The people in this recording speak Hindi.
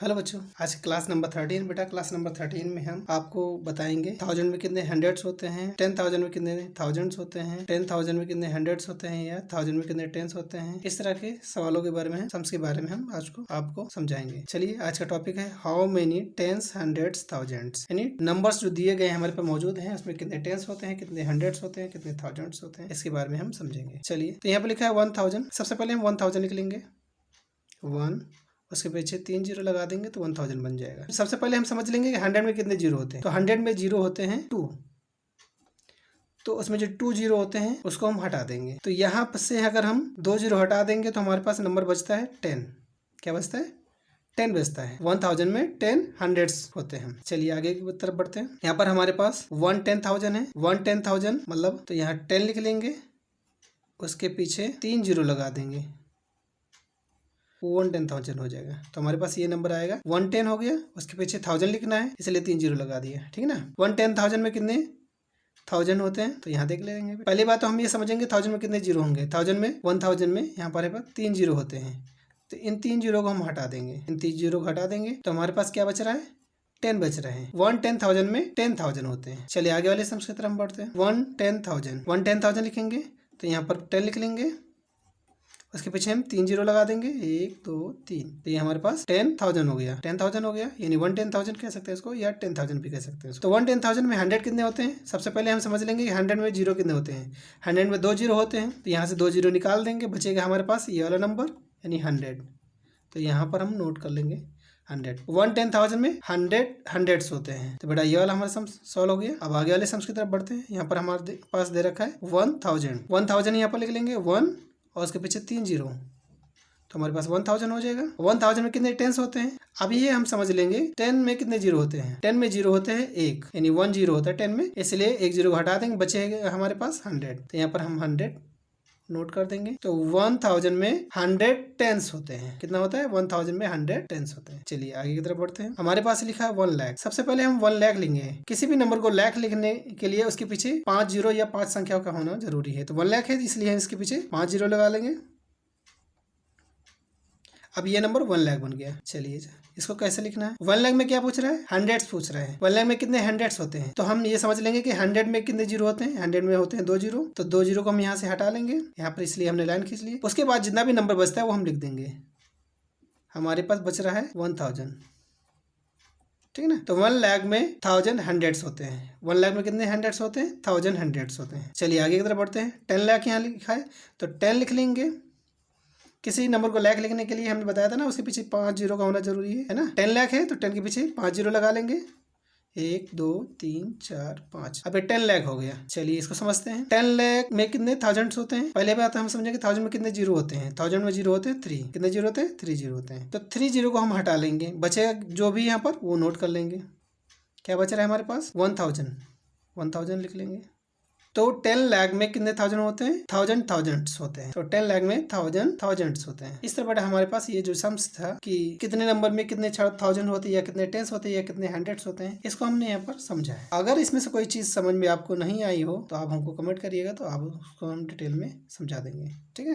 हेलो बच्चों, आज क्लास नंबर 13 बेटा। क्लास नंबर 13 में हम आपको बताएंगे 1000 में कितने हंड्रेड्स होते हैं, 10,000 में कितने थाउजेंड्स होते हैं, 10,000 में कितने हंड्रेड्स होते हैं या 1000 में कितने टेंस होते हैं। इस तरह के सवालों के बारे में सम्स के बारे में हम आज को आपको समझाएंगे। चलिए, आज का टॉपिक है how many tense hundreds thousands, यानी नंबर्स जो दिए गए हमारे पास मौजूद हैं उसमें कितने टेंस होते हैं, कितने हंड्रेड्स होते हैं, कितने थाउजेंड्स होते हैं, इसके बारे में हम समझेंगे। चलिए, तो यहाँ पर लिखा है 1000। सबसे पहले हम 1000 लिख लेंगे, 1, उसके पीछे 3 जीरो लगा देंगे तो 1000 बन जाएगा। सबसे पहले हम समझ लेंगे कि 100 में कितने जीरो होते हैं। तो 100 में जीरो होते हैं 2, तो उसमें जो 2 जीरो होते हैं उसको हम हटा देंगे। तो यहाँ से अगर हम 2 जीरो हटा देंगे तो हमारे पास नंबर बचता है 10। क्या बचता है? 10 बचता है। 1000 में 10 हंड्रेड्स होते हैं। चलिए आगे की तरफ बढ़ते हैं। यहाँ पर हमारे पास 1 10,000 है। 1 10,000 मतलब तो यहाँ 10 लिख लेंगे, उसके पीछे 3 जीरो लगा देंगे, 1 10,000 हो जाएगा। तो हमारे पास ये नंबर आएगा 110 हो गया। उसके पीछे 1000 लिखना है, इसलिए 3 जीरो लगा दिया, ठीक है ना। 1 10,000 में कितने 1000 होते हैं तो यहाँ देख लेंगे। पहली बात तो हम ये समझेंगे 1000 में कितने जीरो होंगे। 1000 में यहाँ पर 3 जीरो होते हैं, तो इन 3 जीरो को हम हटा देंगे। इन 3 जीरो को हटा देंगे तो हमारे पास क्या बच रहा है? 10 बच रहे हैं। 1 10,000 में 10,000 होते हैं। चलिए आगे वाले सम्स की तरफ हम बढ़ते हैं। 1 10,000 लिखेंगे तो यहाँ पर 10 लिख लेंगे, उसके पीछे हम 3 जीरो लगा देंगे, 1 2 3, तो ये हमारे पास 10,000 हो गया। 10,000 हो गया, यानी 1 10,000 कह सकते हैं इसको, या 10,000 भी कह सकते हैं। तो 1 10,000 में 100 कितने होते हैं? सबसे पहले हम समझ लेंगे कि 100 में जीरो कितने होते हैं। 100 में 2 जीरो होते हैं, तो यहाँ से 2 जीरो निकाल देंगे, बचेगा हमारे पास ये वाला नंबर यानी 100। तो यहाँ पर हम नोट कर लेंगे 100। 1 10,000 में 100 हंड्रेड्स होते हैं। तो बेटा ये वाला हमारा सम सॉल्व हो गया। अब आगे वाले सम्स की तरफ बढ़ते हैं। यहाँ पर हमारे पास दे रखा है 1000 यहाँ पर लिख लेंगे 1 और उसके पीछे 3 जीरो, तो हमारे पास 1000 हो जाएगा। 1000 में कितने टेंस होते हैं? अब ये हम समझ लेंगे 10 में कितने जीरो होते हैं। 10 में जीरो होते हैं 1, यानी 1 जीरो होता है 10 में, इसलिए 1 जीरो को हटा देंगे, बचेगा हमारे पास 100। तो यहाँ पर हम 100 नोट कर देंगे। तो 1000 में 100 टेंस होते हैं। कितना होता है? 1000 में 100 टेंस होते हैं। चलिए आगे की तरफ बढ़ते हैं। हमारे पास लिखा है 1 लाख। सबसे पहले हम 1 लाख लेंगे। किसी भी नंबर को लाख लिखने के लिए उसके पीछे 5 जीरो या 5 संख्याओं का होना जरूरी है। तो 1 लाख है, इसलिए इसके पीछे 5 जीरो लगा लेंगे। अब ये नंबर 1 लाख बन गया। चलिए इसको कैसे लिखना है? 1 लाख में क्या पूछ रहा है? हंड्रेड्स पूछ रहा है। 1 लाख में कितने हंड्रेड्स होते हैं? तो हम ये समझ लेंगे कि 100 में कितने जीरो होते हैं। 100 में होते हैं 2 जीरो, तो 2 जीरो को हम यहाँ से हटा लेंगे यहाँ पर, इसलिए हमने लाइन खींच ली। उसके बाद जितना भी नंबर बचता है वो हम लिख देंगे। हमारे पास बच रहा है 1000, ठीक है ना। तो 1 लाख में 1000 हंड्रेड्स होते हैं। 1 लाख में कितने हंड्रेड्स होते हैं? 1000 हंड्रेड्स होते हैं। चलिए आगे की तरफ बढ़ते हैं। 10 लाख यहाँ लिखा है तो 10 लिख लेंगे। किसी नंबर को लाख लिखने के लिए हमने बताया था ना, उसके पीछे 5 जीरो का होना जरूरी है ना। 10 लाख है तो 10 के पीछे 5 जीरो लगा लेंगे, 1 2 3 4 5। अब 10 लाख हो गया। चलिए इसको समझते हैं। 10 लाख में कितने थाउजेंड्स होते हैं? पहले बात हम समझेंगे 1000 में कितने जीरो होते हैं। 1000 में जीरो होते हैं 3। कितने जीरो होते हैं? 3 जीरो होते हैं। तो 3 जीरो को हम हटा लेंगे, बचेगा जो भी यहाँ पर वो नोट कर लेंगे। क्या बच रहा है हमारे पास? 1000 लिख लेंगे। तो 10 लाख में कितने थाउजेंड होते हैं? थाउजेंड्स होते हैं। तो 10 लाख में थाउजेंड्स होते हैं। इस तरह बेटा हमारे पास ये जो सम्स था कि कितने नंबर में कितने 1000 होते हैं या कितने टेंस होते हैं या कितने हंड्रेड्स होते हैं, इसको हमने यहाँ पर समझा है। अगर इसमें से कोई चीज समझ में आपको नहीं आई हो तो आप हमको कमेंट करिएगा, तो आप उसको हम डिटेल में समझा देंगे, ठीक है।